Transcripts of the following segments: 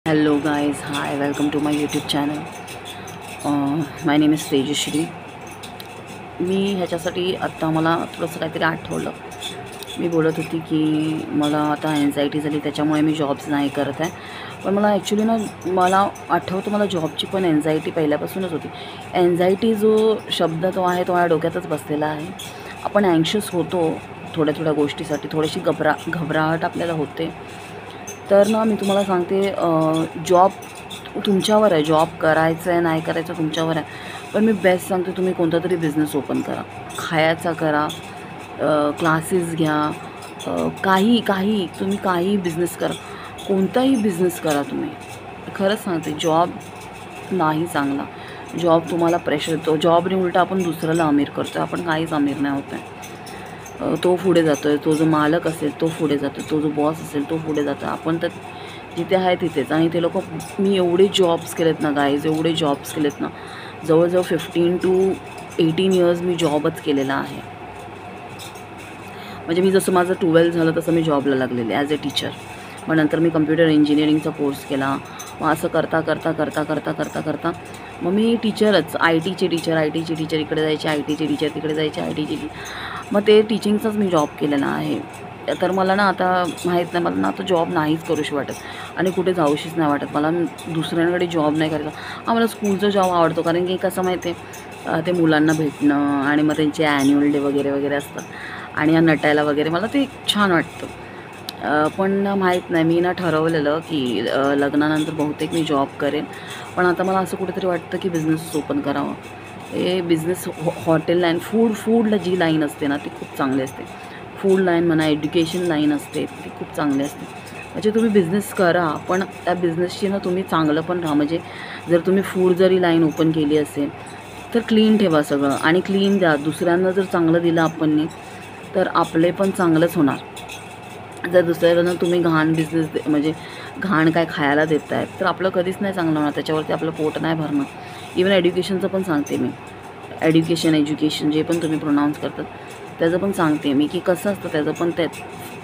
Hello guys, hi, welcome to my YouTube channel. My name is Tejashri. मी ह्याच्यासाठी आत्ता मला थोडंसं काहीतरी आठवलं. मी बोलत होती की मला आता एन्झायटी झाली, त्याच्यामुळे मी जॉब्स नाही करत आहे. पण मला ॲक्च्युली मला आठवतं, मला जॉबची पण एन्झायटी पहिल्यापासूनच होती. एन्झायटी जो शब्द तो आहे तो माझ्या डोक्यातच बसलेला आहे. आपण अँक्शियस होतो थोड्या थोड्या गोष्टीसाठी, थोडीशी घबराहट आपल्याला होते. तर मी तुम्हाला सांगते, जॉब तुमच्यावर आहे, जॉब करायचं आहे नाही करायचं तुमच्यावर आहे. पण मी बेस्ट सांगते, तुम्ही कोणता तरी बिझनेस ओपन करा, खायचा करा, क्लासेस घ्या, काही तुम्ही काही बिझनेस करा, कोणताही बिझनेस करा तुम्ही. खरंच सांगते, जॉब नाही चांगला. जॉब तुम्हाला प्रेशर देतो. जॉबने उलटा आपण दुसऱ्याला अमीर करतो आहे, आपण काहीच अमीर नाही होत आहे. तो पुढे जातो आहे, तो जो मालक असेल तो पुढे जातो, तो जो बॉस असेल तो पुढे जातो. आपण तर जिथे आहे तिथेच. आणि ते लोक, मी एवढे जॉब्स केलेत ना गाईज, एवढे जॉब्स केलेत ना, जवळजवळ 15 to 18 इयर्स मी जॉबच केलेला आहे. म्हणजे मी जसं माझं 12 झालं तसं मी जॉबला लागलेले ॲज अ टीचर. मग नंतर मी कम्प्युटर इंजिनिअरिंगचा कोर्स केला. मग असं करता मग मी टीचरच, आय टीचे टीचर इकडे जायचे, आय टीचे टीचर तिकडे जायचे, आय टीचे मग ते टीचिंगचाच मी जॉब केलेला आहे. तर मला ना आता माहीत नाही, मला ना आता जॉब नाहीच करूशी वाटत आणि कुठे जाऊशीच नाही वाटत. मला दुसऱ्यांकडे जॉब नाही करायचा. मला स्कूलचा जॉब आवडतो, कारण की कसं माहिती आहे, ते मुलांना भेटणं आणि मग त्यांचे ॲन्युअल डे वगैरे असतात आणि या नटायला वगैरे मला ते छान वाटतं. पण माहीत नाही, मी ठरवलेलं की लग्नानंतर बहुतेक मी जॉब करेन. पण आता मला असं कुठेतरी वाटतं की बिझनेस ओपन करावं. हे बिझनेस, हॉटेल लाईन, फूडला जी लाईन असते ना ती खूप चांगली असते. फूड लाईन म्हणा, एज्युकेशन लाईन असते ती खूप चांगली असते. म्हणजे तुम्ही बिझनेस करा, पण त्या बिझनेसची तुम्ही चांगलं पण राहा. म्हणजे जर तुम्ही फूड जरी लाईन ओपन केली असेल तर क्लीन ठेवा सगळं आणि क्लीन द्या. दुसऱ्यांना जर चांगलं दिलं आपण तर आपले पण चांगलंच होणार. जर दुसऱ्याकडनं तुम्ही घाण बिझनेस म्हणजे घाण काय खायला देत आहे तर आपलं कधीच नाही चांगलं होणार, त्याच्यावरती आपलं पोट नाही भरणार. इवन एज्युकेशनचं पण सांगते मी, एज्युकेशन जे पण तुम्ही प्रोनाऊन्स करतात त्याचं पण सांगते मी की कसं असतं त्याचं पण. त्यात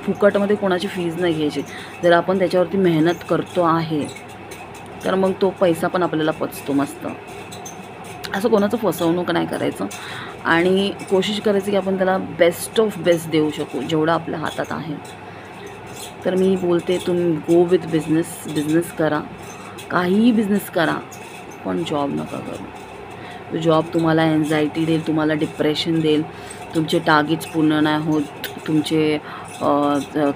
फुकटमध्ये कोणाची फीज नाही घ्यायची. जर आपण त्याच्यावरती मेहनत करतो आहे तर मग तो पैसा पण आपल्याला पचतो मस्त. असं कोणाचं फसवणूक नाही करायचं आणि कोशिश करायची की आपण त्याला बेस्ट ऑफ बेस्ट देऊ शकू जेवढं आपल्या हातात आहे. तर मी बोलते, तुम्ही गो विथ बिझनेस करा, काहीही बिझनेस करा, पण जॉब नका करू. जॉब तुम्हाला एन्झायटी देईल, तुम्हाला डिप्रेशन देईल, तुमचे टार्गेट्स पूर्ण नाही होत, तुमचे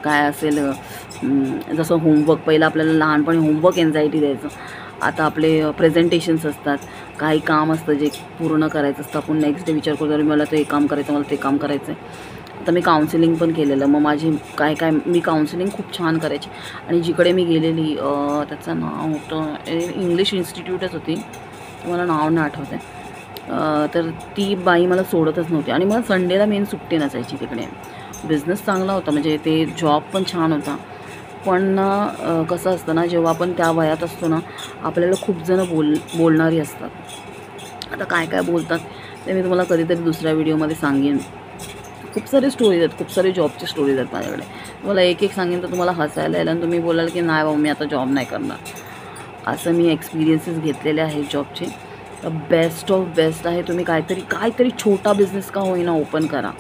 काय असेल, जसं होमवर्क, पहिलं आपल्याला लहानपणी होमवर्क एन्झायटी द्यायचं. आता आपले प्रेझेंटेशन्स असतात, काही काम असतं जे पूर्ण करायचं असतं. आपण नेक्स्ट डे विचार करतो, मला ते काम करायचं, मला ते काम करायचं आहे. आता मी काउन्सिलिंग पण केलेलं. मग माझी काय मी काउन्सिलिंग खूप छान करायची. आणि जिकडे मी गेलेली त्याचं नाव होतं, इंग्लिश इन्स्टिट्यूटच होती, मला नाव नाही आठवत आहे. तर ती बाई मला सोडतच नव्हती आणि मला संडेला मेन सुट्टी नसायची तिकडे. बिझनेस चांगला होता, म्हणजे ते जॉब पण छान होता. पण कसं असतं ना, जेव्हा आपण त्या वयात असतो ना, आपल्याला खूप जणं बोलणारी असतात. आता काय बोलतात ते मी तुम्हाला कधीतरी दुसऱ्या व्हिडिओमध्ये सांगेन. खूप सारे स्टोरीज आहेत, खूप सारे जॉबचे स्टोरीज आहेत माझ्याकडे. तुम्हाला एक सांगेन तर तुम्हाला हसायला येईल आणि तुम्ही बोलाल की नाही बाबा मी आता जॉब नाही करणार. असं मी एक्सपिरियन्सेस घेतलेले आहेत जॉबचे. तर बेस्ट ऑफ बेस्ट आहे, तुम्ही काहीतरी छोटा बिझनेस का होईना ओपन करा.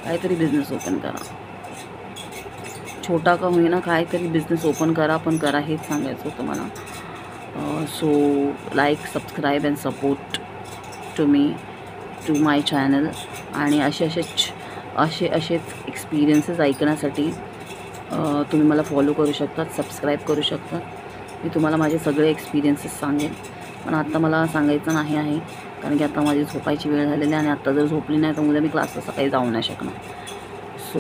काहीतरी बिझनेस ओपन करा, छोटा का होईना काहीतरी बिझनेस ओपन करा, पण करा, हेच सांगायचं होतं मला. So like, subscribe and support to me, to my channel. आणि असेच एक्सपिरियन्सेस ऐकण्यासाठी तुम्ही मला फॉलो करू शकतात, सबस्क्राईब करू शकतात. मी तुम्हाला माझे सगळे एक्सपिरियन्सेस सांगेन. पण आत्ता मला सांगायचं नाही आहे, कारण की आता माझी झोपायची वेळ झालेली आहे आणि आत्ता जर झोपली नाही तर उद्या मी क्लासला सकाळी जाऊ नाही शकणार. सो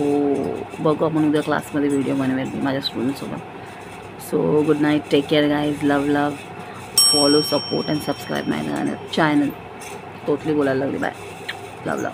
बघू आपण उद्या क्लासमध्ये व्हिडिओ बनवेल मी माझ्या स्टुडंट्ससोबत. So good night, take care guys, love, follow, support and subscribe my channel. तोतली बोलायला लागली, बाय, लव.